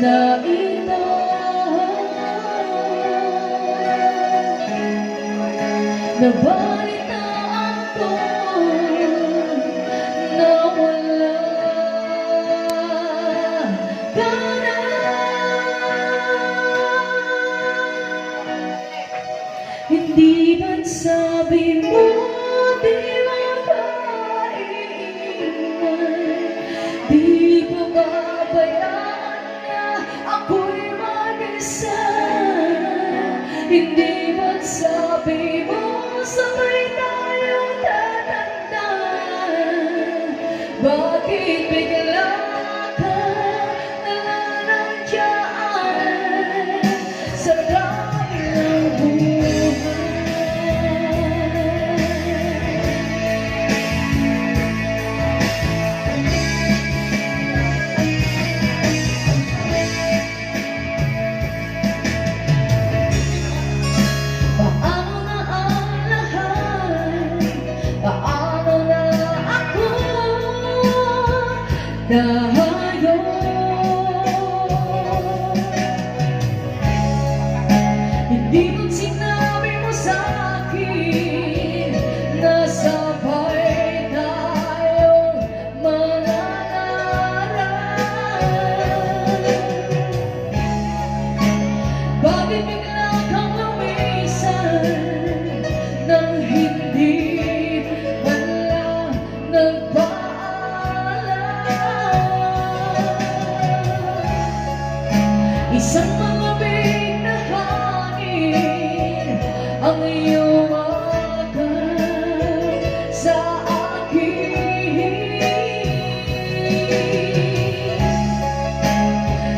na ito. Nabalitaan ko na wala ka na. Hindi ba't sabi mo di makaiiwan? Di ko babayaan na ako'y mag-isa. Hindi ba't sabi mo sabay tayo tatanda? Bakit bigla ka nalanadyan sa kabilang buhay? Paano na ang lahat? Paano na ako ngayon? Hindi mo sinabi mo sa akin na sabay tayong mananaran. Bakit bigla kang lumisan nang hindi man lang nagpaalam? Isang malamig na hangin ang iyong agad sa akin.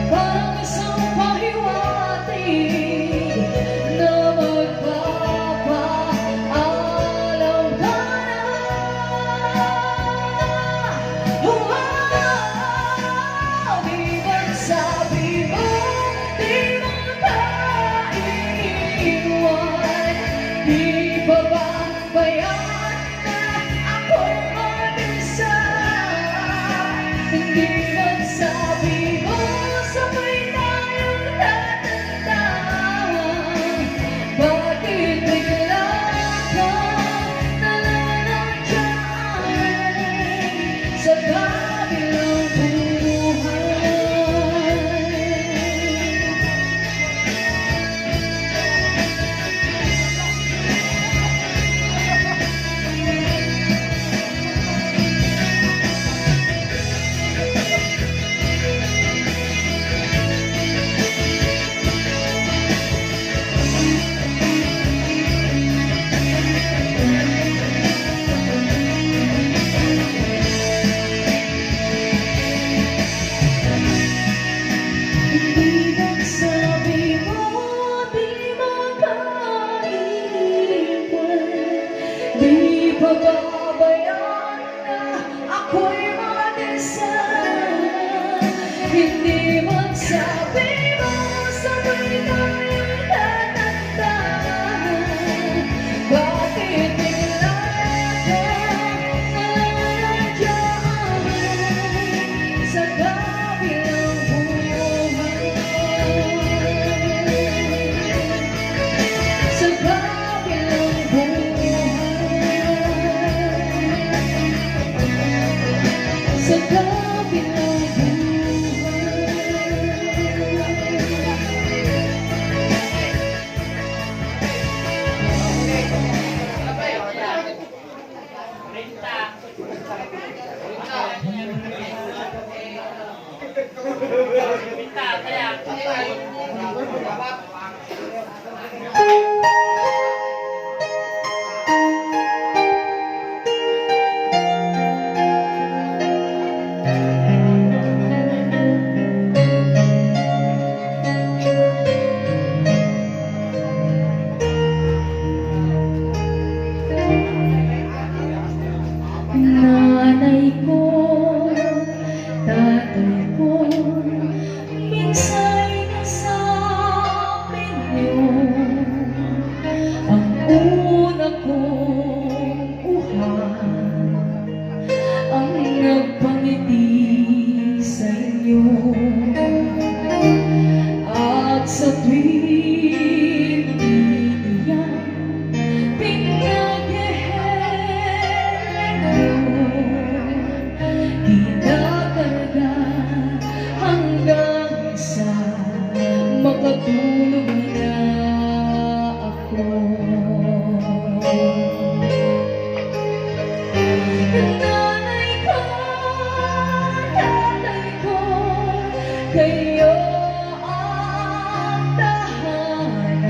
Parang isang pahiwatig na magpapaalam ka na. Di ba't sabi mo di makaiiwan? Di ba bayaan na ako'y mag-isa? Hindi ba't sabi mo sabay tayong tatanda? Bakit bigla ka nalanadyan sa kabilang buhay? Hindi ba't sabi mo di makaiiwan? Di ba babayaan na ako'y mag-isa? Hindi ba't sabi mo sabay tayong tatanda? Bakit bigla ka nalanadyan sa kabilang buhay? Sa kabilang buhay. Sa kabilang nanay ko, tatay ko, minsa'y nasa kayo ang tahanan,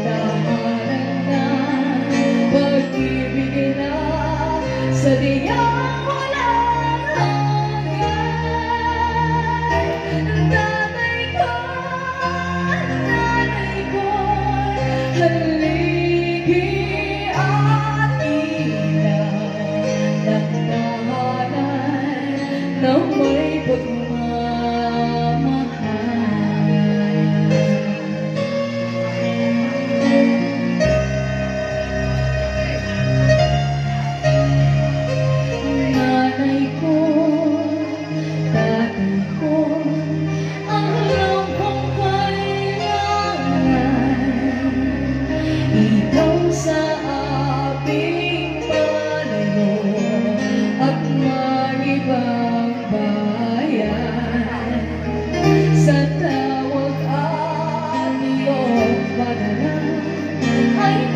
tahanan na pag-ibig na sa diyang walang hanggan. Nanay ko, haligi at ilaw ng tahanan na may nanay ko, tatay ko, ang lubhang kailangan. Ikaw sa aming panayo at maribang bayan. Sa tawag at iyong padala ay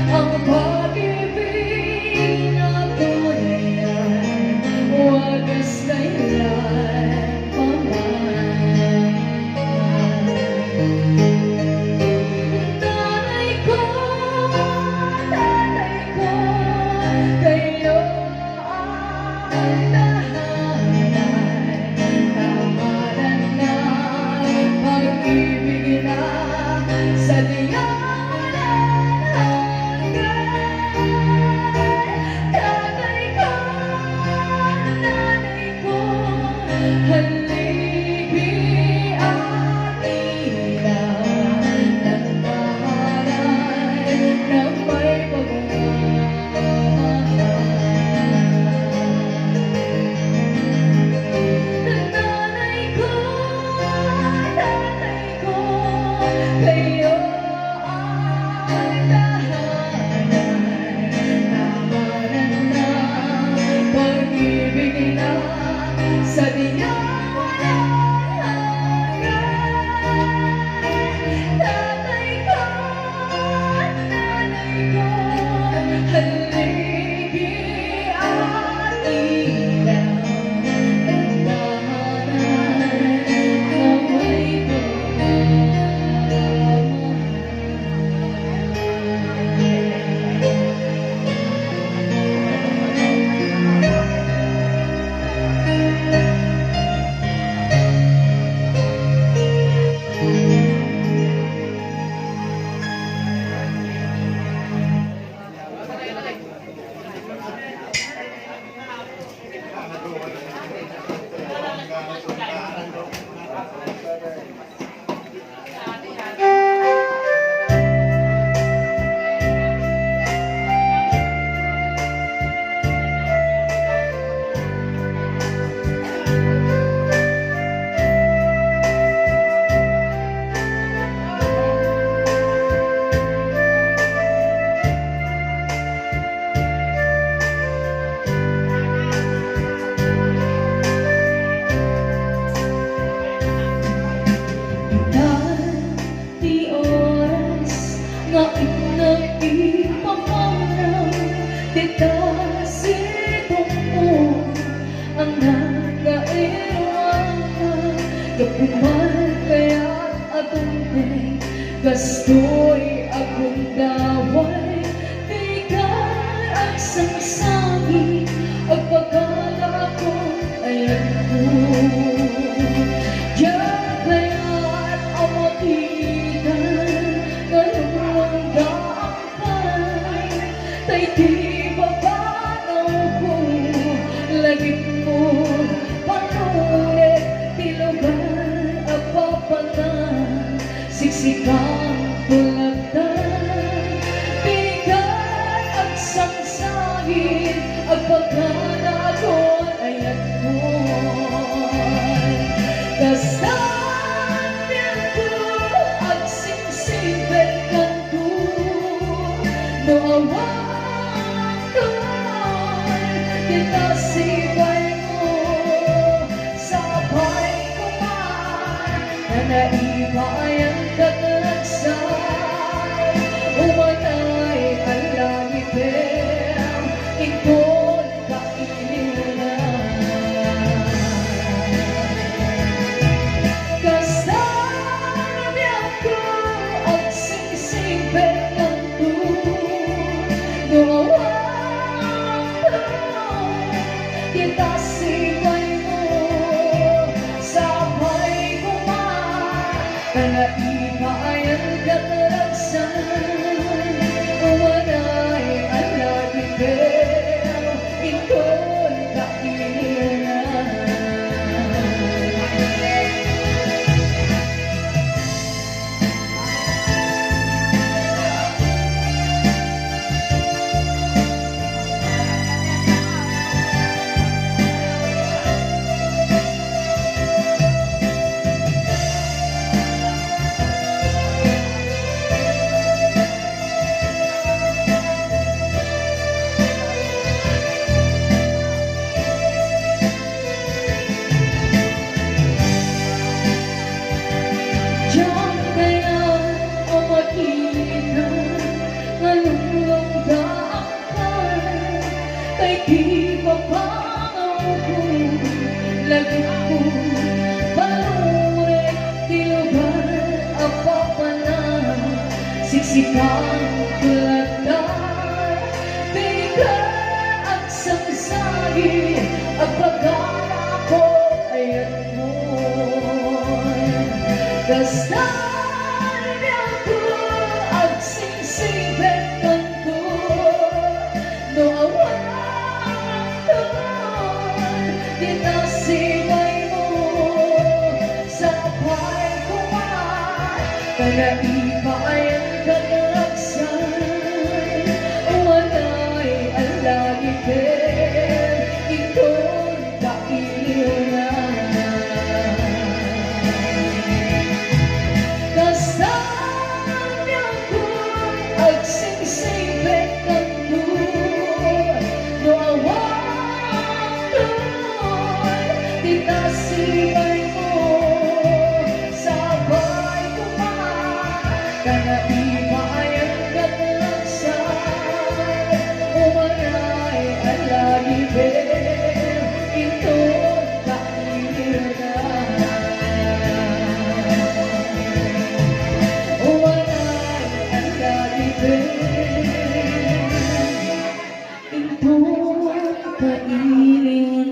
ang pag-ibig na tunay ay wagas kailan paman. Nanay ko, tatay ko, kayo ang tahanan, tahanan na pag-ibig na sa diyang haligi at ilaw ng tahanan na may pagmamahal. Nanay ko, tatay ko, kayo ang tahanan, tahanan na pag-ibig na sa diyang walang hanggan. Tatay ko, nanay ko, haligi at ilaw ng tahanan na may gastoy akong daway, di ka ang sangsangin, ang pagkala ko ay ako. Diyan kaya't ang makita, kalawang daang tay di babanaw ko, lagip mo, panulit, tilugan, at papanan, siksikang tulagdan, bigay at sangsangin, ang pagkanagon ay ako'y dastan nito at singsipin kanto, noawang doon, kinasibay mo, sabay ko man, na naibayan kagalagsay, umatay ang langit, ikon kainin kita sibay mo sabay kumain na ipayan kataragsan umanay alagi pero ikon kailan. Di mapangaw ko, lagi ko panulit tilugan apa na siksikang kuladar bigyan at sangsagi ang pag-ara ko ayan mo dastan niya ko at singsibet kanto noawan kita sibay mo sabay kumain kada ipayan kataragsan umanay alagi pero ikon kailan. Dastan niya ko ang singsibet kanto noawan kita sibay mo sabay kumain kada ipayan kataragsan umanay alagi pero ikon kailan. Umanay alagi pero ikon kailan.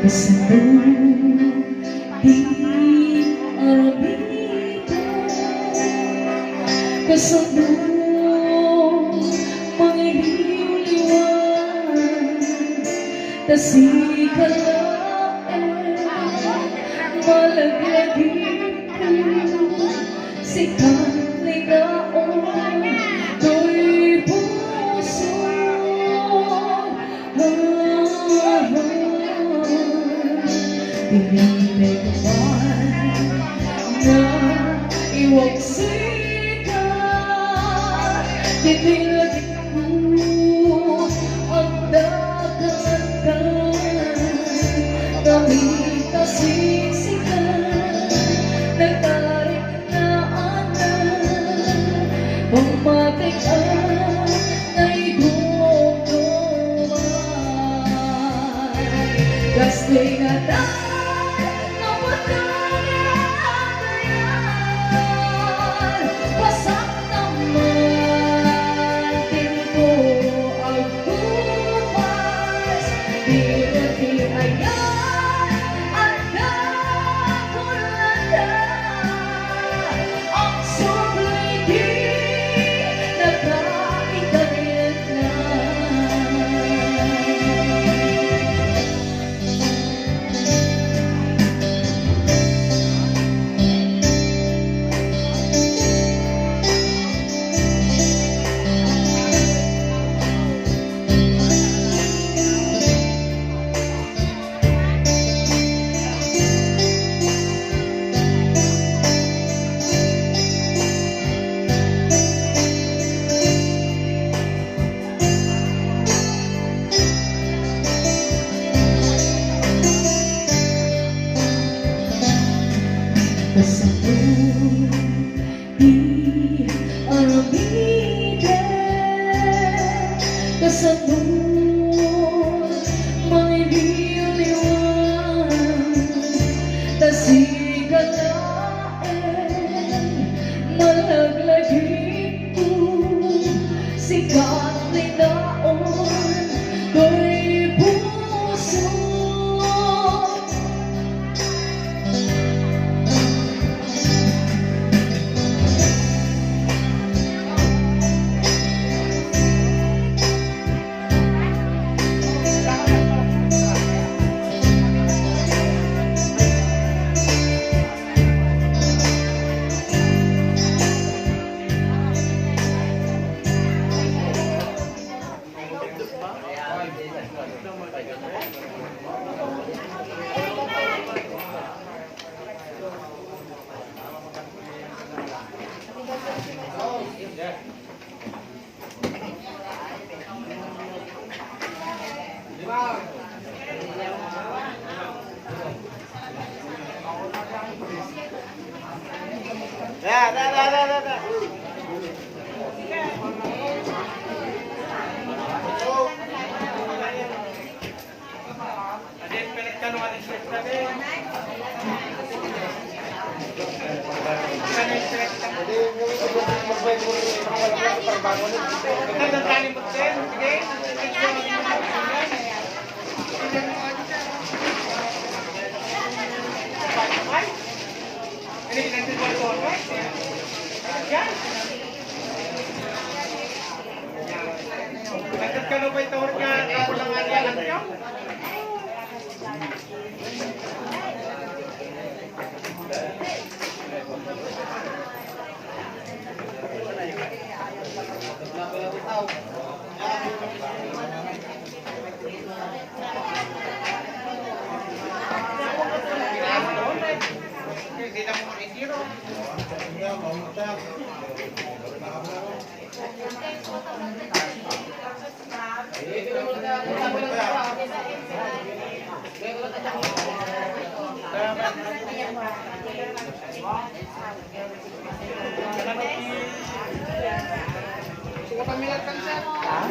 Kasabong di arabida kasabong mga hiliwan tasikalain malaglagin ko sikat ligaon to'y puso pinipay ko man na iwagsika titilagin ko ang dagat-dagat kami kasisikan nagtarik na anak bumatik ang naibugtuman gasling at ko'y puso.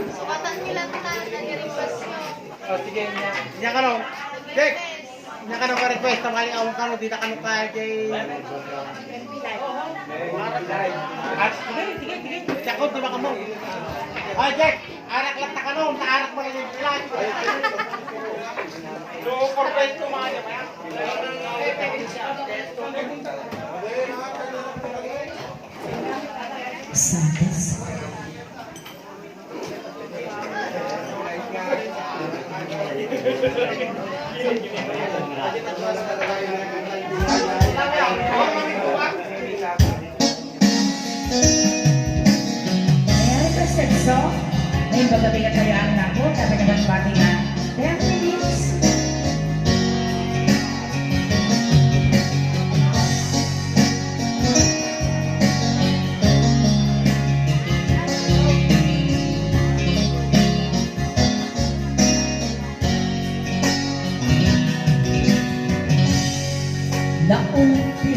Sukatan nila tayo na ni-request nyo. Oh, sige, niya ka nung. Dek! Niya ka nung ka-request. Tamaling awang ka nung. Dita ka nung kaya kay... Sige. Tsakot, di ba ka mo? Ay, Dek! Arak lang ta ka nung. Naarak mo rin yung plan. So, for price ko mga niya ba yan? Santos. Ayan, Sexo. Ngayon bagabigat kayo ang nako, dapat naman pati nga. Kaya please. Naumpi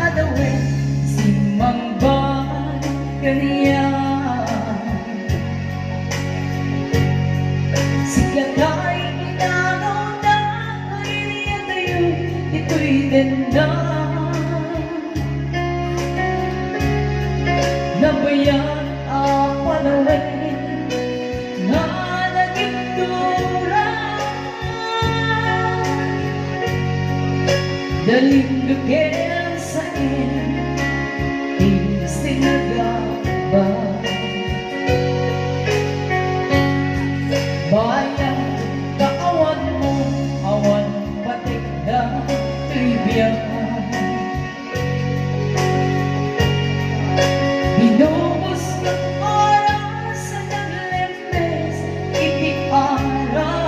adawin si Mangban kaniya Sigatay inagaw na ay niya tayo ito'y ganda Nabayan ang panawin na nagigtura Dalindugin sa akin Isinagaba Bayan kaawan mo Awan patik na tribyan Binubos ng oras sa naglembes Ikiara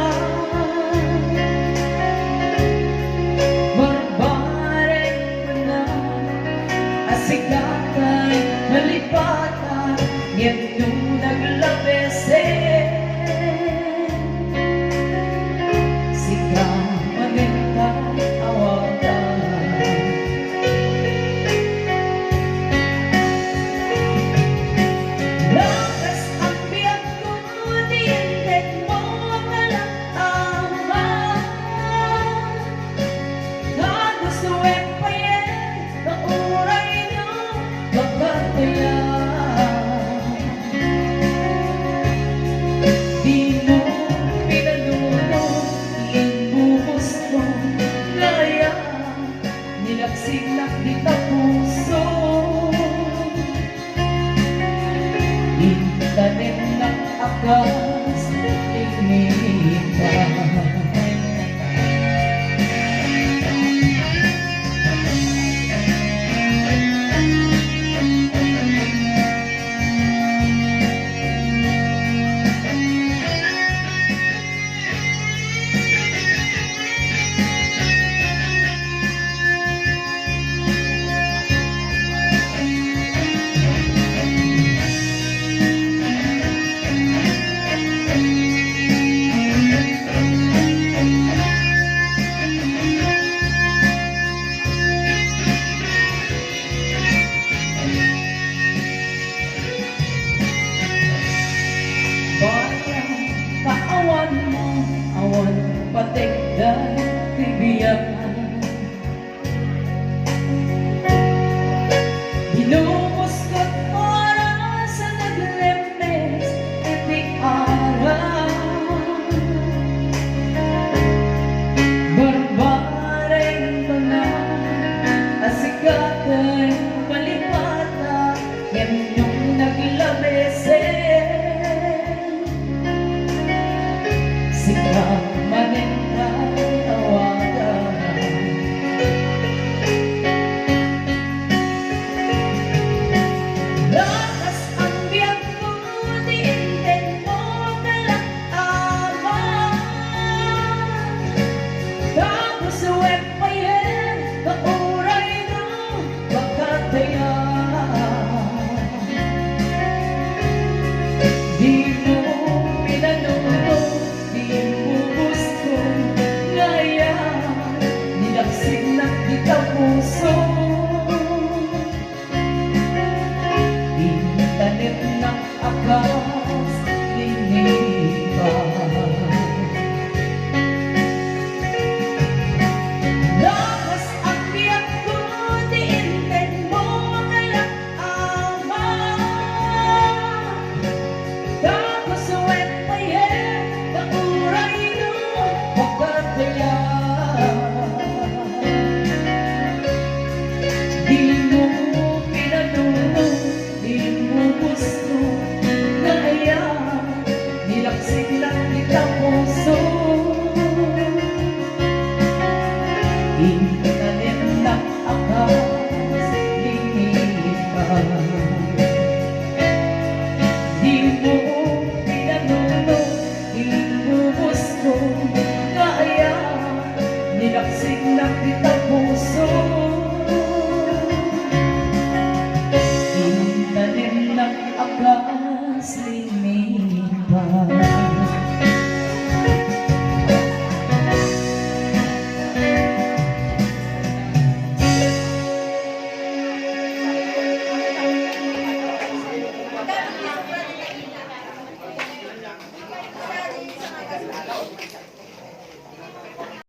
Sikatay nalipatan Ngayon nung naglabesen Sika manintay awatan Pagkawan mo awan patigdan tibiyan. Binubuskot oras sa naglembes iti araw. Barbareng mga asikatan palipata yan yung naglabesen. Sikamanin